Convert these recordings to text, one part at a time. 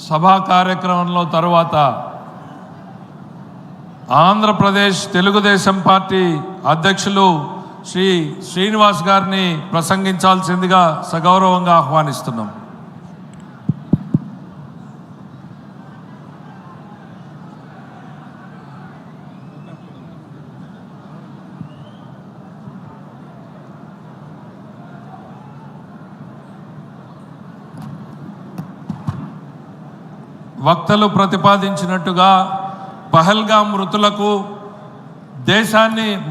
సభా కార్యక్రమంలో తరువాత ఆంధ్రప్రదేశ్ తెలుగుదేశం పార్టీ అధ్యక్షులు శ్రీ శ్రీనివాస్ గారిని ప్రసంగించాల్సిందిగా సగౌరవంగా ఆహ్వానిస్తున్నాం. వక్తలు ప్రతిపాదించినట్టుగా పహల్గామ్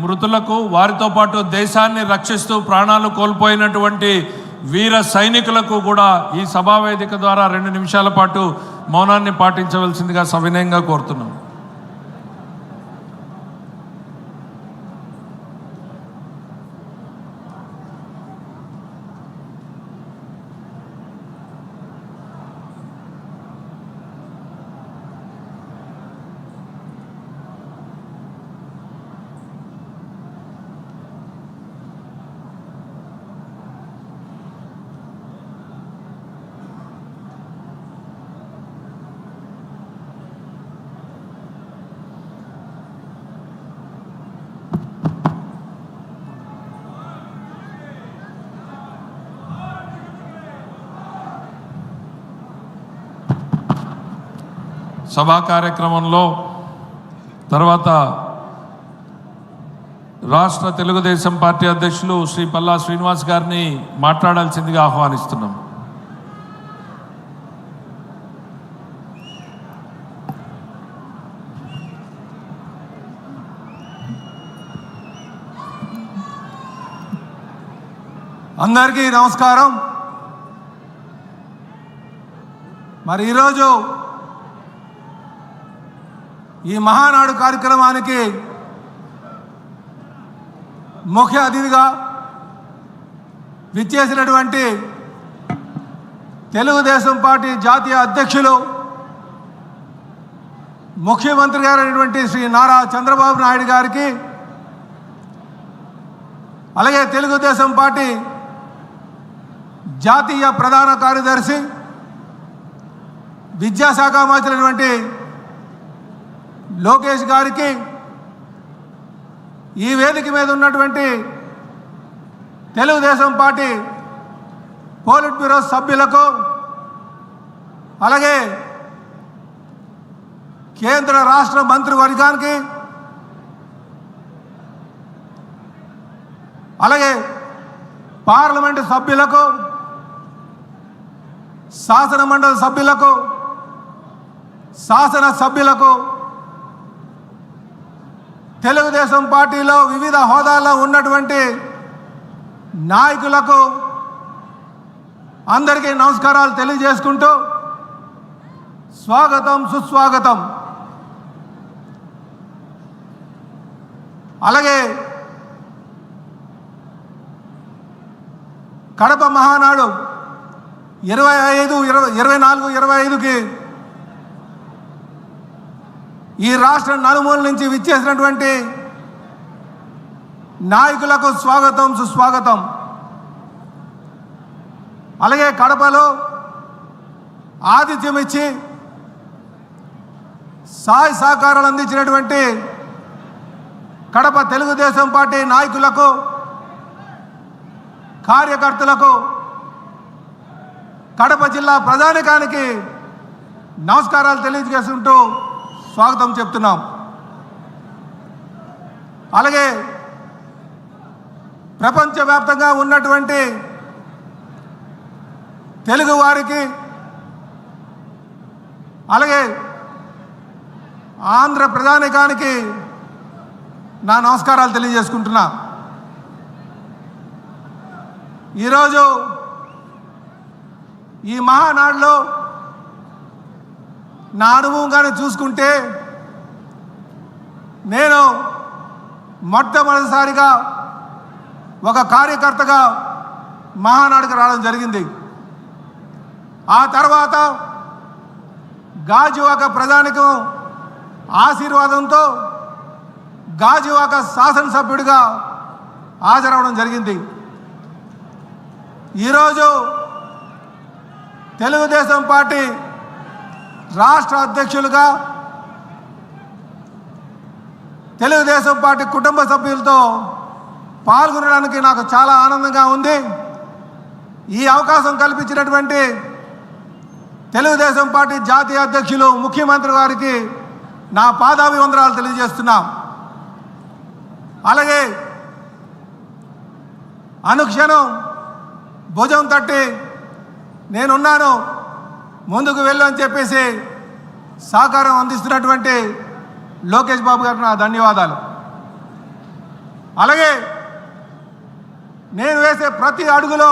మృతులకు వారితో పాటు దేశాన్ని రక్షిస్తూ ప్రాణాలు కోల్పోయినటువంటి వీర సైనికులకు కూడా ఈ సభావేదిక ద్వారా 2 నిమిషాల పాటు మౌనాన్ని పాటించవలసిందిగా సవినయంగా కోరుతున్నాం. సభా కార్యక్రమంలో తర్వాత రాష్ట్ర తెలుగుదేశం పార్టీ అధ్యక్షులు శ్రీ పల్లా శ్రీనివాస్ గారిని మాట్లాడాల్సిందిగా ఆహ్వానిస్తున్నాం. అందరికీ నమస్కారం. మరి ఈరోజు ఈ మహానాడు కార్యక్రమానికి ముఖ్య అతిథిగా విచ్చేసినటువంటి తెలుగుదేశం పార్టీ జాతీయ అధ్యక్షులు ముఖ్యమంత్రి గారైనటువంటి శ్రీ నారా చంద్రబాబు నాయుడు గారికి, అలాగే తెలుగుదేశం పార్టీ జాతీయ ప్రధాన కార్యదర్శి విద్యాశాఖ మంత్రి లోకేష్ గారికి, ఈ వేదిక మీద ఉన్నటువంటి తెలుగుదేశం పార్టీ పోలిట్ బ్యూరో సభ్యులకు, అలాగే కేంద్ర రాష్ట్ర మంత్రివర్గానికి, అలాగే పార్లమెంటు సభ్యులకు, శాసన మండలి సభ్యులకు, శాసన సభ్యులకు, తెలుగుదేశం పార్టీలో వివిధ హోదాల్లో ఉన్నటువంటి నాయకులకు అందరికీ నమస్కారాలు తెలియజేసుకుంటూ స్వాగతం సుస్వాగతం. అలాగే కడప మహానాడు 24-25కి ఈ రాష్ట్ర నలుమూల నుంచి విచ్చేసినటువంటి నాయకులకు స్వాగతం సుస్వాగతం. అలాగే కడపలో ఆతిథ్యం ఇచ్చి సహాయ సహకారాలు అందించినటువంటి కడప తెలుగుదేశం పార్టీ నాయకులకు, కార్యకర్తలకు, కడప జిల్లా ప్రజానికానికి నమస్కారాలు తెలియజేసుకుంటూ స్వాగతం చెప్తున్నాం. అలాగే ప్రపంచవ్యాప్తంగా ఉన్నటువంటి తెలుగు వారికి, అలాగే ఆంధ్ర ప్రజానికానికి నా నమస్కారాలు తెలియజేసుకుంటున్నా. ఈరోజు ఈ మహానాడులో నా అనుభవంగానే చూసుకుంటే, నేను మొట్టమొదటిసారిగా ఒక కార్యకర్తగా మహానాడుకు రావడం జరిగింది. ఆ తర్వాత గాజువాక ప్రజానికం ఆశీర్వాదంతో గాజువాక శాసనసభ్యుడిగా హాజరవడం జరిగింది. ఈరోజు తెలుగుదేశం పార్టీ రాష్ట్ర అధ్యక్షులుగా తెలుగుదేశం పార్టీ కుటుంబ సభ్యులతో పాల్గొనడానికి నాకు చాలా ఆనందంగా ఉంది. ఈ అవకాశం కల్పించినటువంటి తెలుగుదేశం పార్టీ జాతీయ అధ్యక్షులు ముఖ్యమంత్రి గారికి నా పాదాభివందనాలు తెలియజేస్తున్నా. అలాగే అనుక్షణం భుజం తట్టి నేనున్నాను, ముందుకు వెళ్ళు అని చెప్పేసి సహకారం అందిస్తున్నటువంటి లోకేష్ బాబు గారికి నా ధన్యవాదాలు. అలాగే నేను వేసే ప్రతి అడుగులో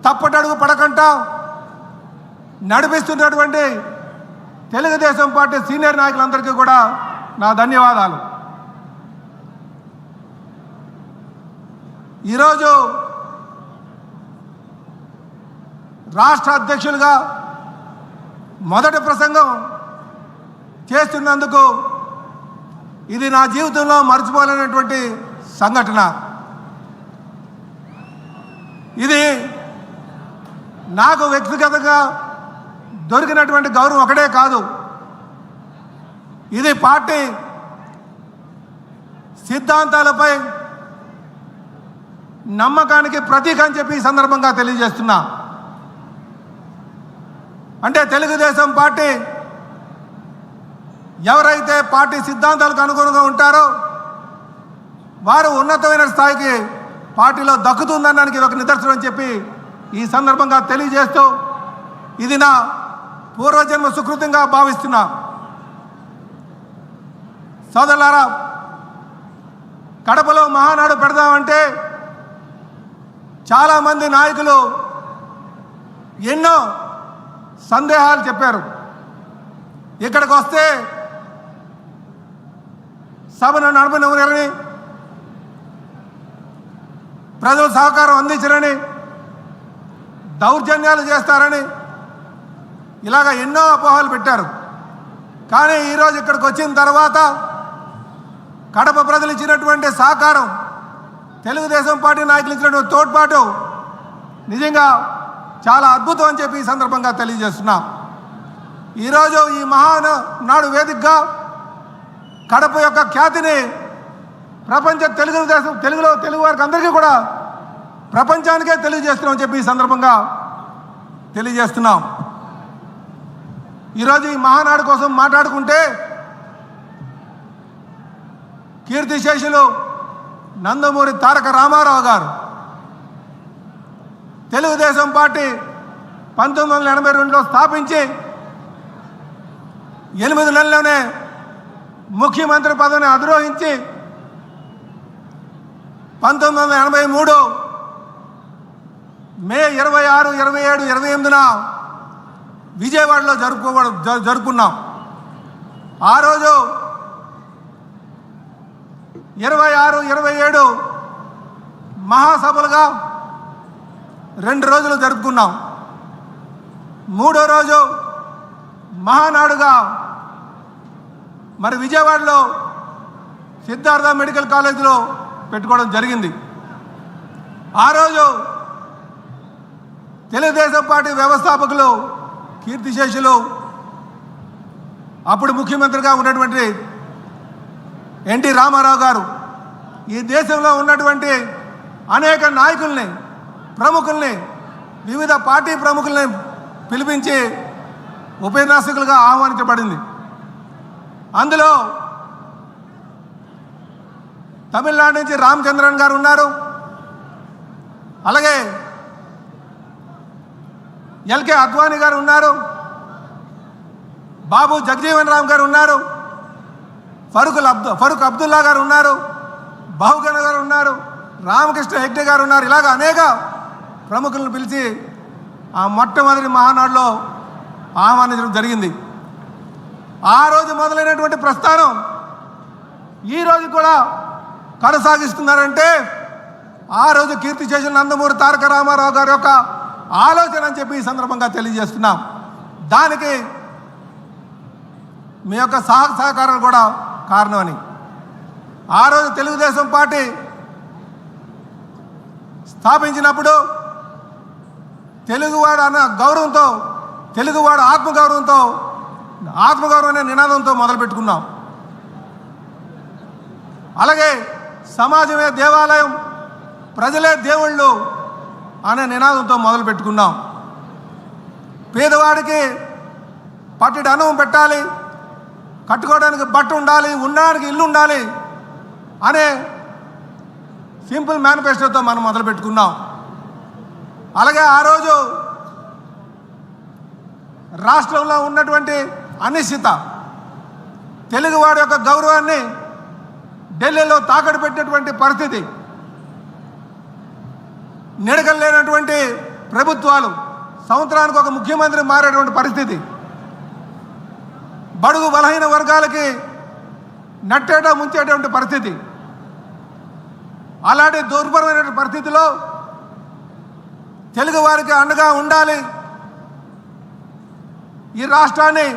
తప్పటడుగు పడకుండా నడిపిస్తున్నటువంటి తెలుగుదేశం పార్టీ సీనియర్ నాయకులందరికీ కూడా నా ధన్యవాదాలు. ఈరోజు రాష్ట్ర అధ్యక్షులుగా మొదటి ప్రసంగం చేస్తున్నందుకు ఇది నా జీవితంలో మర్చిపోలేనటువంటి సంఘటన. ఇది నాకు వ్యక్తిగతంగా దొరికినటువంటి గౌరవం ఒకటే కాదు, ఇది పార్టీ సిద్ధాంతాలపై నమ్మకానికి ప్రతీక అని చెప్పి ఈ సందర్భంగా తెలియజేస్తున్నా. అంటే తెలుగుదేశం పార్టీ ఎవరైతే పార్టీ సిద్ధాంతాలకు అనుగుణంగా ఉంటారో వారు ఉన్నతమైన స్థాయికి పార్టీలో దక్కుతుందనడానికి ఇది ఒక నిదర్శనం అని చెప్పి ఈ సందర్భంగా తెలియజేస్తూ ఇది నా పూర్వజన్మ సుకృతంగా భావిస్తున్నా. సోదరులారా, కడపలో మహానాడు పెడదామంటే చాలామంది నాయకులు ఎన్నో సందేహాలు చెప్పారు. ఇక్కడికి వస్తే సభను నడపనివ్వరని, ప్రజలు సహకారం అందించరని, దౌర్జన్యాలు చేస్తారని ఇలాగ ఎన్నో అపోహలు పెట్టారు. కానీ ఈరోజు ఇక్కడికి వచ్చిన తర్వాత కడప ప్రజలు ఇచ్చినటువంటి సహకారం, తెలుగుదేశం పార్టీ నాయకులు ఇచ్చినటువంటి తోడ్పాటు నిజంగా చాలా అద్భుతం అని చెప్పి ఈ సందర్భంగా తెలియజేస్తున్నాం. ఈరోజు ఈ మహానాడు వేదికగా కడప యొక్క ఖ్యాతిని తెలుగు వారికి అందరికీ కూడా ప్రపంచానికే తెలియజేస్తున్నాం చెప్పి ఈ సందర్భంగా తెలియజేస్తున్నాం. ఈరోజు ఈ మహానాడు కోసం మాట్లాడుకుంటే కీర్తిశేషులు నందమూరి తారక రామారావు గారు తెలుగుదేశం పార్టీ 1982లో స్థాపించి 8 నెలల్లోనే ముఖ్యమంత్రి పదవిని అధిరోహించి 1983 మే 26, 27, 28న విజయవాడలో జరుపుకున్నాం. ఆ రోజు 26, 27 మహాసభలుగా 2 రోజులు జరుపుకున్నాం. 3వ రోజు మహానాడుగా మరి విజయవాడలో సిద్ధార్థ మెడికల్ కాలేజీలో పెట్టుకోవడం జరిగింది. ఆ రోజు తెలుగుదేశం పార్టీ వ్యవస్థాపకులు కీర్తిశేషులు అప్పుడు ముఖ్యమంత్రిగా ఉన్నటువంటి ఎన్టీ రామారావు గారు ఈ దేశంలో ఉన్నటువంటి అనేక నాయకుల్ని, ప్రముఖుల్ని, వివిధ పార్టీ ప్రముఖుల్ని పిలిపించి ఉపన్యాసకులుగా ఆహ్వానించబడింది. అందులో తమిళనాడు నుంచి రామచంద్రన్ గారు ఉన్నారు. అలాగే ఎల్కే అద్వానీ గారు ఉన్నారు. బాబు జగజీవన్ రామ్ గారు ఉన్నారు. ఫరూక్ అబ్దుల్లా గారు ఉన్నారు. బహుగణ గారు ఉన్నారు. రామకృష్ణ హెగ్డే గారు ఉన్నారు. ఇలాగ అనేక ప్రముఖులను పిలిచి ఆ మొట్టమొదటి మహానాడులో ఆహ్వానించడం జరిగింది. ఆ రోజు మొదలైనటువంటి ప్రస్థానం ఈరోజు కూడా కొనసాగిస్తున్నారంటే ఆ రోజు కీర్తిశేషులు నందమూరి తారక రామారావు గారి యొక్క ఆలోచన అని చెప్పి ఈ సందర్భంగా తెలియజేస్తున్నాం. దానికి మీ యొక్క సహకారాలు కూడా కారణమని. ఆ రోజు తెలుగుదేశం పార్టీ స్థాపించినప్పుడు తెలుగువాడు అన్న గౌరవంతో తెలుగువాడు ఆత్మగౌరవం అనే నినాదంతో మొదలుపెట్టుకున్నాం. అలాగే సమాజమే దేవాలయం, ప్రజలే దేవుళ్ళు అనే నినాదంతో మొదలుపెట్టుకున్నాం. పేదవాడికి పట్టెడు అన్నం పెట్టాలి, కట్టుకోవడానికి బట్ట ఉండాలి, ఉండడానికి ఇల్లు ఉండాలి అనే సింపుల్ మేనిఫెస్టోతో మనం మొదలుపెట్టుకున్నాం. అలాగే ఆ రోజు రాష్ట్రంలో ఉన్నటువంటి అనిశ్చిత, తెలుగువాడి యొక్క గౌరవాన్ని ఢిల్లీలో తాకట్టు పెట్టినటువంటి పరిస్థితి, నిడకలేనటువంటి ప్రభుత్వాలు, సంవత్సరానికి ఒక ముఖ్యమంత్రి మారేటువంటి పరిస్థితి, బడుగు బలహీన వర్గాలకి నట్టేట ముంచేటువంటి పరిస్థితి, అలాంటి దుర్భరమైన పరిస్థితిలో తెలుగు వారికి అండగా ఉండాలి, ఈ రాష్ట్రాన్ని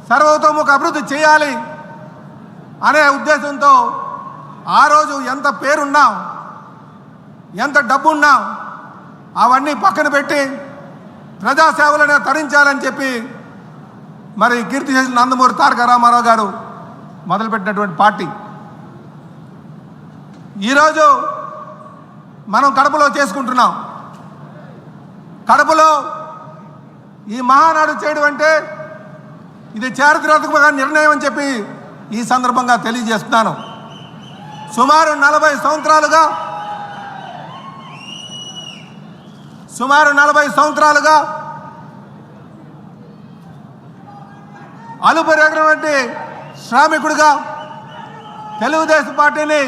సర్వతోముఖ అభివృద్ధి చేయాలి అనే ఉద్దేశంతో ఆ రోజు ఎంత పేరున్నా, ఎంత డబ్బున్నా అవన్నీ పక్కన పెట్టి ప్రజాసేవలను తరించాలని చెప్పి మరి కీర్తి చేసిన నందమూరి తారక రామారావు గారు మొదలుపెట్టినటువంటి పార్టీ ఈరోజు మనం కడపలో చేసుకుంటున్నాం. కడపలో ఈ మహానాడు చేయడం అంటే ఇది చారిత్రాత్మక నిర్ణయం అని చెప్పి ఈ సందర్భంగా తెలియజేస్తున్నాను. సుమారు 40 సంవత్సరాలుగా అలుపెరగినటువంటి శ్రామికుడిగా తెలుగుదేశం పార్టీని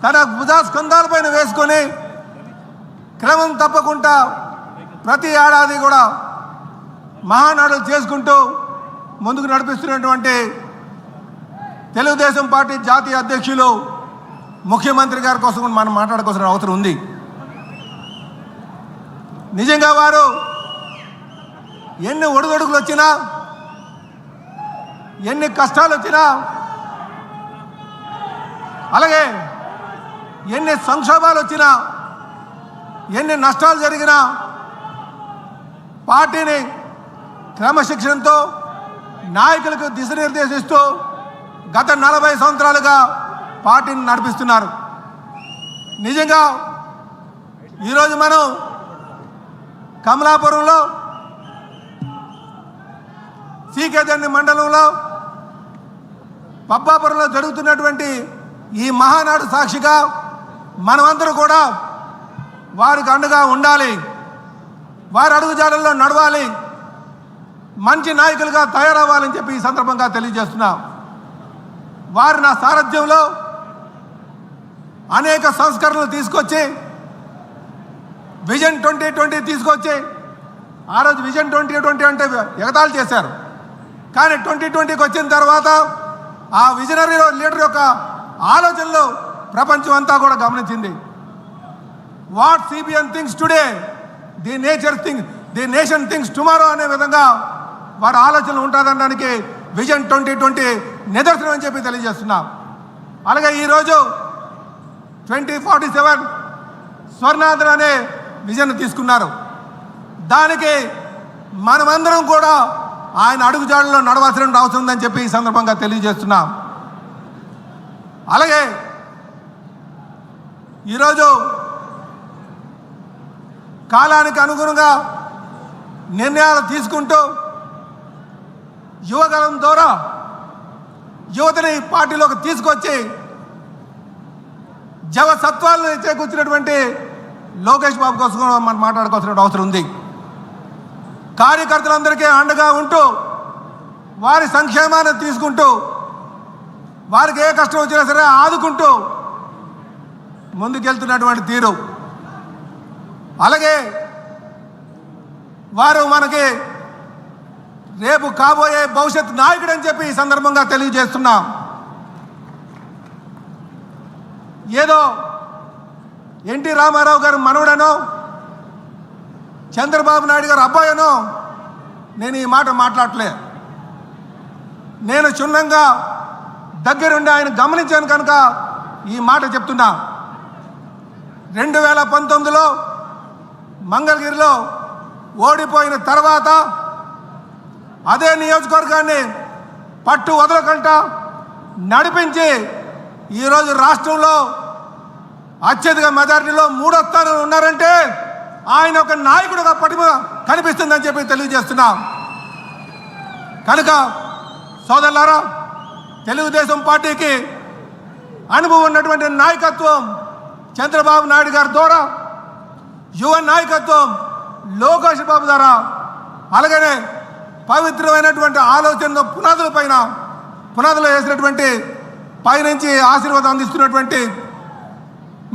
తన భుజస్కంధాలపైన వేసుకొని క్రమం తప్పకుండా ప్రతి ఏడాది కూడా మహానాడులు చేసుకుంటూ ముందుకు నడిపిస్తున్నటువంటి తెలుగుదేశం పార్టీ జాతీయ అధ్యక్షులు ముఖ్యమంత్రి గారి కోసం మనం మాట్లాడుకోవాల్సిన అవసరం ఉంది. నిజంగా వారు ఎన్ని ఒడిదొడుకులు వచ్చినా, ఎన్ని కష్టాలు వచ్చినా, అలాగే ఎన్ని సంక్షోభాలు వచ్చినా, ఎన్ని నష్టాలు జరిగినా పార్టీని క్రమశిక్షణతో నాయకులకు దిశనిర్దేశిస్తూ గత 40 సంవత్సరాలుగా పార్టీని నడిపిస్తున్నారు. నిజంగా ఈరోజు మనం కమలాపురంలో సీకేదండి మండలంలో పబ్బాపురంలో జరుగుతున్నటువంటి ఈ మహానాడు సాక్షిగా మనమందరూ కూడా వారికి అండగా ఉండాలి, వారి అడుగుజాడల్లో నడవాలి, మంచి నాయకులుగా తయారవ్వాలని చెప్పి ఈ సందర్భంగా తెలియజేస్తున్నాం. వారు నా సారథ్యంలో అనేక సంస్కరణలు తీసుకొచ్చి విజన్ 2020 తీసుకొచ్చి, ఆ రోజు విజన్ 2020 అంటే ఎగతాళి చేశారు. కానీ 2020కి వచ్చిన తర్వాత ఆ విజనరీ లీడర్ యొక్క ఆలోచనలు ప్రపంచం అంతా కూడా గమనించింది. What CBN things today, the nation things tomorrow అనే విధంగా వారి ఆలోచనలు ఉంటుందనడానికి విజన్ 2020 నిదర్శనం అని చెప్పి తెలియజేస్తున్నాం. అలాగే ఈరోజు 2047 స్వర్ణాంధ్ర అనే విజన్ తీసుకున్నారు. దానికి మనమందరం కూడా ఆయన అడుగుజాడల్లో నడవాల్సిన అవసరం ఉందని చెప్పి ఈ సందర్భంగా తెలియజేస్తున్నాం. అలాగే ఈరోజు కాలానికి అనుగుణంగా నిర్ణయాలు తీసుకుంటూ యువగలం ద్వారా యువతని పార్టీలోకి తీసుకొచ్చి జవసత్వాలను చేకూర్చినటువంటి లోకేష్ బాబు కోసం మనం మాట్లాడుకోవాల్సిన అవసరం ఉంది. కార్యకర్తలందరికీ అండగా ఉంటూ వారి సంక్షేమాన్ని తీసుకుంటూ వారికి ఏ కష్టం వచ్చినా సరే ఆదుకుంటూ ముందుకెళ్తున్నటువంటి తీరు, అలాగే వారు మనకి రేపు కాబోయే భవిష్యత్ నాయకుడు అని చెప్పి ఈ సందర్భంగా తెలియజేస్తున్నాం. ఏదో ఎన్టీ రామారావు గారు మనవడనో చంద్రబాబు నాయుడు గారు అబ్బాయనో నేను ఈ మాట మాట్లాడలే. నేను క్షుణ్ణంగా దగ్గరుండి ఆయన గమనించాను కనుక ఈ మాట చెప్తున్నా. 2019లో మంగళగిరిలో ఓడిపోయిన తర్వాత అదే నియోజకవర్గాన్ని పట్టు వదలకుండా నడిపించి ఈరోజు రాష్ట్రంలో అత్యధిక మెజారిటీలో 3వ స్థానంలో ఉన్నారంటే ఆయన ఒక నాయకుడిగా పటిమ కనిపిస్తుందని చెప్పి తెలియజేస్తున్నాం. కనుక సోదరులారా, తెలుగుదేశం పార్టీకి అనుభవం ఉన్నటువంటి నాయకత్వం చంద్రబాబు నాయుడు గారి ద్వారా, యువ నాయకత్వం లోకేష్ బాబు ద్వారా, అలాగనే పవిత్రమైనటువంటి ఆలోచనలో పునాదులు వేసినటువంటి పైనుంచి ఆశీర్వాదం అందిస్తున్నటువంటి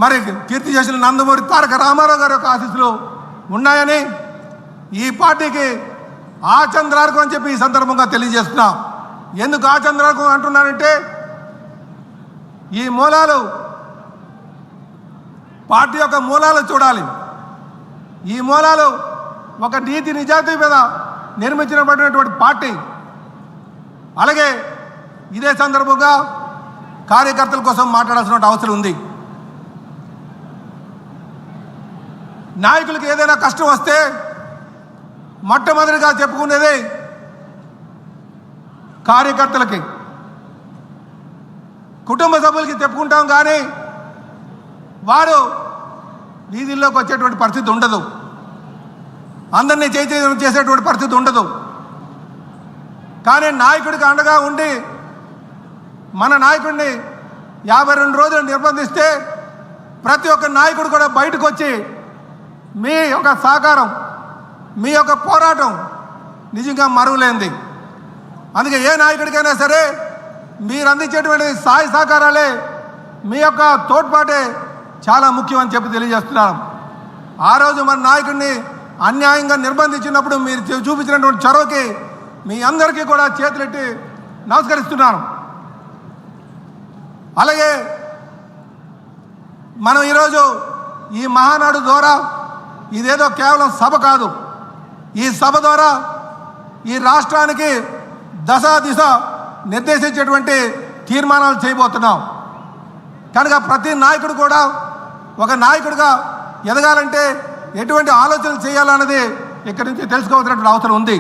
మరి కీర్తి చేసిన నందమూరి తారక రామారావు గారి యొక్క ఆశీస్సులు ఉన్నాయని ఈ పార్టీకి ఆచంద్రార్కం అని చెప్పి ఈ సందర్భంగా తెలియజేస్తున్నాం. ఎందుకు ఆచంద్రార్కం అంటున్నానంటే ఈ మూలాలు, పార్టీ యొక్క మూలాలు చూడాలి. ఈ మూలాలు ఒక నీతి నిజాయితీ మీద నిర్మించబడినటువంటి పార్టీ. అలాగే ఇదే సందర్భంగా కార్యకర్తల కోసం మాట్లాడాల్సిన అవసరం ఉంది. నాయకులకి ఏదైనా కష్టం వస్తే మొట్టమొదటిగా చెప్పుకునేది కార్యకర్తలకి, కుటుంబ సభ్యులకి చెప్పుకుంటాం. కానీ వారు వీధుల్లోకి వచ్చేటువంటి పరిస్థితి ఉండదు, అందరినీ చైతన్యం చేసేటువంటి పరిస్థితి ఉండదు. కానీ నాయకుడికి అండగా ఉండి మన నాయకుడిని 52 రోజులు నిర్బంధిస్తే ప్రతి ఒక్క నాయకుడు కూడా బయటకు వచ్చి మీ యొక్క సహకారం, మీ యొక్క పోరాటం నిజంగా మరువలేంది. అందుకే ఏ నాయకుడికైనా సరే మీరు అందించేటువంటి సహాయ సహకారాలే, మీ యొక్క తోడ్పాటే చాలా ముఖ్యమని చెప్పి తెలియజేస్తున్నాం. ఆ రోజు మన నాయకుడిని అన్యాయంగా నిర్బంధించినప్పుడు మీరు చూపించినటువంటి చొరవకి మీ అందరికీ కూడా చేతులెట్టి నమస్కరిస్తున్నాను. అలాగే మనం ఈరోజు ఈ మహానాడు ద్వారా, ఇదేదో కేవలం సభ కాదు, ఈ సభ ద్వారా ఈ రాష్ట్రానికి దిశ నిర్దేశించేటువంటి తీర్మానాలు చేయబోతున్నాం. కనుక ప్రతి నాయకుడు కూడా ఒక నాయకుడిగా ఎదగాలంటే ఎటువంటి ఆలోచనలు చేయాలన్నది ఇక్కడి నుంచి తెలుసుకోవాల్సినటువంటి అవసరం ఉంది.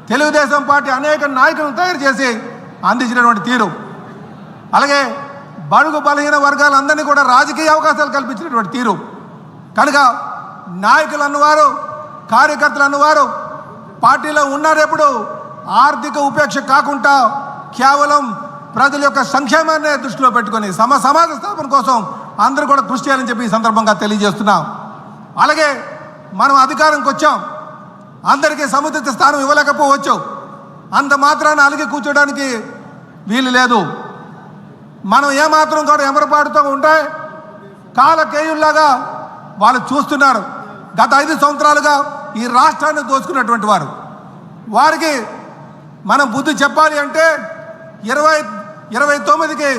తెలుగుదేశం పార్టీ అనేక నాయకులను తయారు చేసి అందించినటువంటి తీరు, అలాగే బడుగు బలహీన వర్గాలందరినీ కూడా రాజకీయ అవకాశాలు కల్పించినటువంటి తీరు. కనుక నాయకులు అన్నవారు, కార్యకర్తలు అన్నవారు పార్టీలో ఉన్నారెప్పుడు ఆర్థిక ఉపేక్ష కాకుండా కేవలం ప్రజల యొక్క సంక్షేమాన్ని దృష్టిలో పెట్టుకొని సమాజ స్థాపన కోసం అందరూ కూడా కృషి చేయాలని చెప్పి ఈ సందర్భంగా తెలియజేస్తున్నాం. అలాగే మనం అధికారంకి వచ్చాం, అందరికీ సముచిత స్థానం ఇవ్వలేకపోవచ్చు, అంత మాత్రాన అలిగి కూర్చోడానికి వీలు లేదు. మనం ఏమాత్రం కూడా ఎమరపాటుతో ఉంటే కాలకేయుల్లాగా వాళ్ళు చూస్తున్నారు. గత 5 సంవత్సరాలుగా ఈ రాష్ట్రాన్ని దోచుకున్నటువంటి వారికి మనం బుద్ధి చెప్పాలి అంటే 29కి